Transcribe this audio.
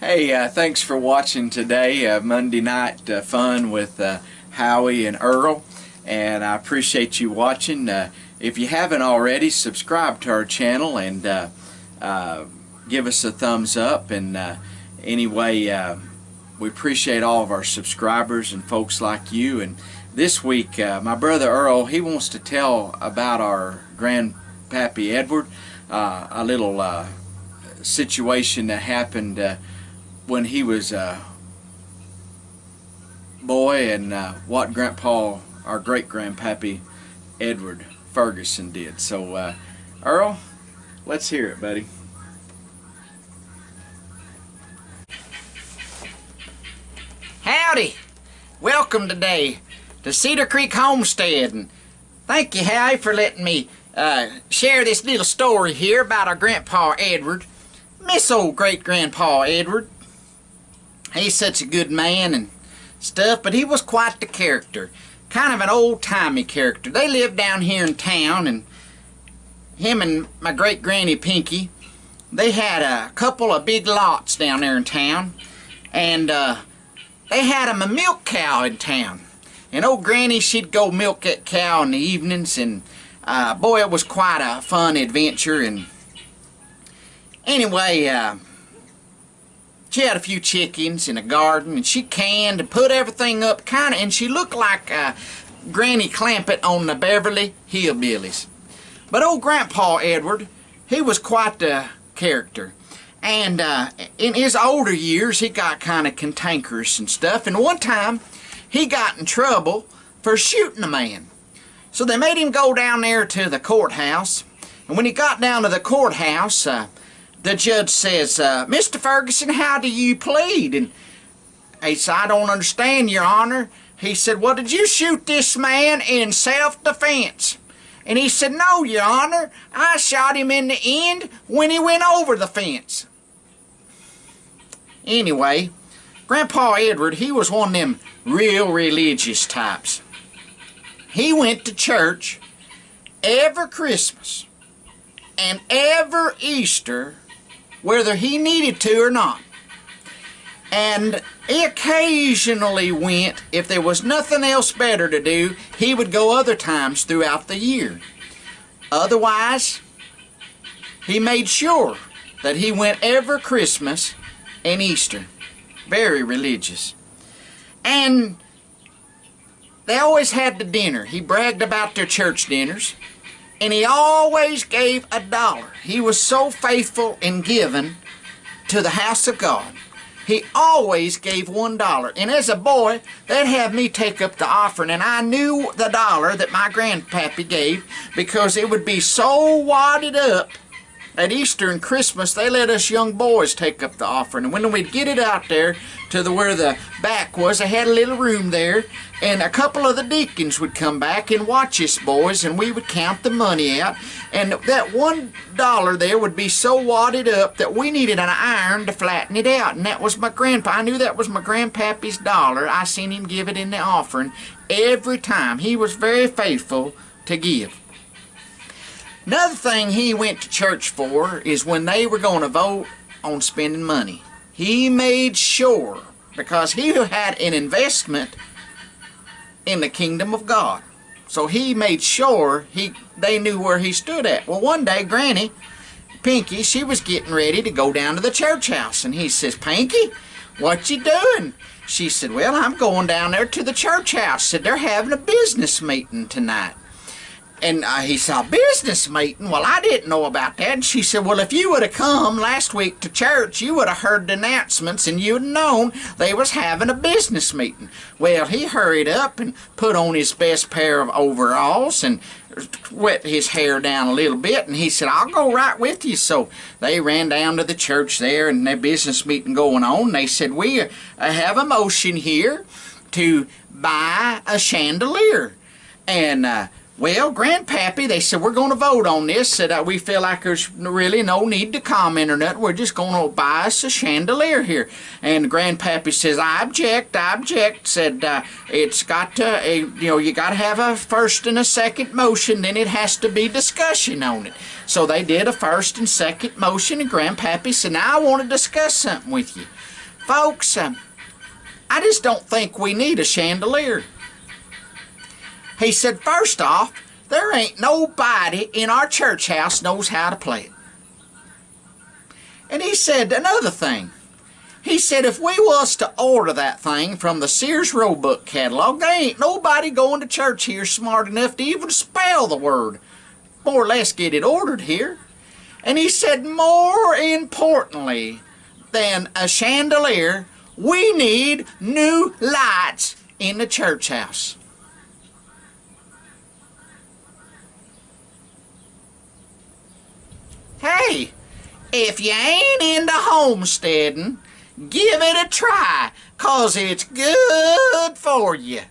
Hey, thanks for watching today, Monday Night Fun with Howie and Earl, and I appreciate you watching. If you haven't already, subscribe to our channel and give us a thumbs up. And anyway, we appreciate all of our subscribers and folks like you. And this week, my brother Earl, he wants to tell about our grandpappy Edward, a little situation that happened when he was a boy, and what our great-grandpappy Edward Ferguson did. So Earl, let's hear it, buddy. Howdy! Welcome today to Cedar Creek Homestead, and thank you, Howie, for letting me share this little story here about our grandpa Edward. Miss old great-grandpa Edward. He's such a good man and stuff, but he was quite the character. Kind of an old-timey character. They lived down here in town, and him and my great-granny Pinky, they had a couple of big lots down there in town, and they had a milk cow in town. And old Granny, she'd go milk that cow in the evenings, and boy, it was quite a fun adventure. And anyway, she had a few chickens in a garden, and she canned and put everything up and she looked like Granny Clampett on the Beverly Hillbillies. But old Grandpa Edward, he was quite the character. And in his older years, he got kind of cantankerous and stuff. And one time, he got in trouble for shooting a man. So they made him go down there to the courthouse. And when he got down to the courthouse, the judge says, Mr. Ferguson, how do you plead? And he said, I don't understand, Your Honor. He said, well, did you shoot this man in self-defense? And he said, no, Your Honor. I shot him in the end when he went over the fence. Anyway, Grandpa Edward, he was one of them real religious types. He went to church every Christmas and every Easter, whether he needed to or not. And he occasionally went, if there was nothing else better to do, he would go other times throughout the year. Otherwise, he made sure that he went every Christmas and Easter. Very religious. And they always had the dinner. He bragged about their church dinners. And he always gave $1. He was so faithful in giving to the house of God. He always gave $1. And as a boy, they'd have me take up the offering. And I knew the dollar that my grandpappy gave, because it would be so wadded up. At Easter and Christmas, they let us young boys take up the offering. And when we'd get it out there to where the back was, they had a little room there, and a couple of the deacons would come back and watch us boys, and we would count the money out. And that $1 there would be so wadded up that we needed an iron to flatten it out. And that was my grandpa. I knew that was my grandpappy's dollar. I seen him give it in the offering every time. He was very faithful to give. Another thing he went to church for is when they were going to vote on spending money. He made sure, because he had an investment in the kingdom of God. So he made sure they knew where he stood at. Well, one day, Granny, Pinky, she was getting ready to go down to the church house. And he says, Pinky, what you doing? She said, well, I'm going down there to the church house. Said, they're having a business meeting tonight. And he said, a business meeting? Well, I didn't know about that. And she said, well, if you would have come last week to church, you would have heard the announcements and you'd have known they was having a business meeting. Well, he hurried up and put on his best pair of overalls and wet his hair down a little bit. And he said, I'll go right with you. So they ran down to the church there, and their business meeting going on. They said, we have a motion here to buy a chandelier. And Well, Grandpappy, they said, we're going to vote on this. Said, we feel like there's really no need to comment or nothing. We're just going to buy us a chandelier here. And Grandpappy says, I object. Said, it's got to, you got to have a first and a second motion, then it has to be discussion on it. So they did a first and second motion, and Grandpappy said, now I want to discuss something with you. Folks, I just don't think we need a chandelier. He said, first off, there ain't nobody in our church house knows how to play it. And he said another thing. He said if we was to order that thing from the Sears Roebuck catalog, there ain't nobody going to church here smart enough to even spell the word. More or less get it ordered here. And he said more importantly than a chandelier, we need new lights in the church house. Hey, if you ain't into homesteading, give it a try, 'cause it's good for you.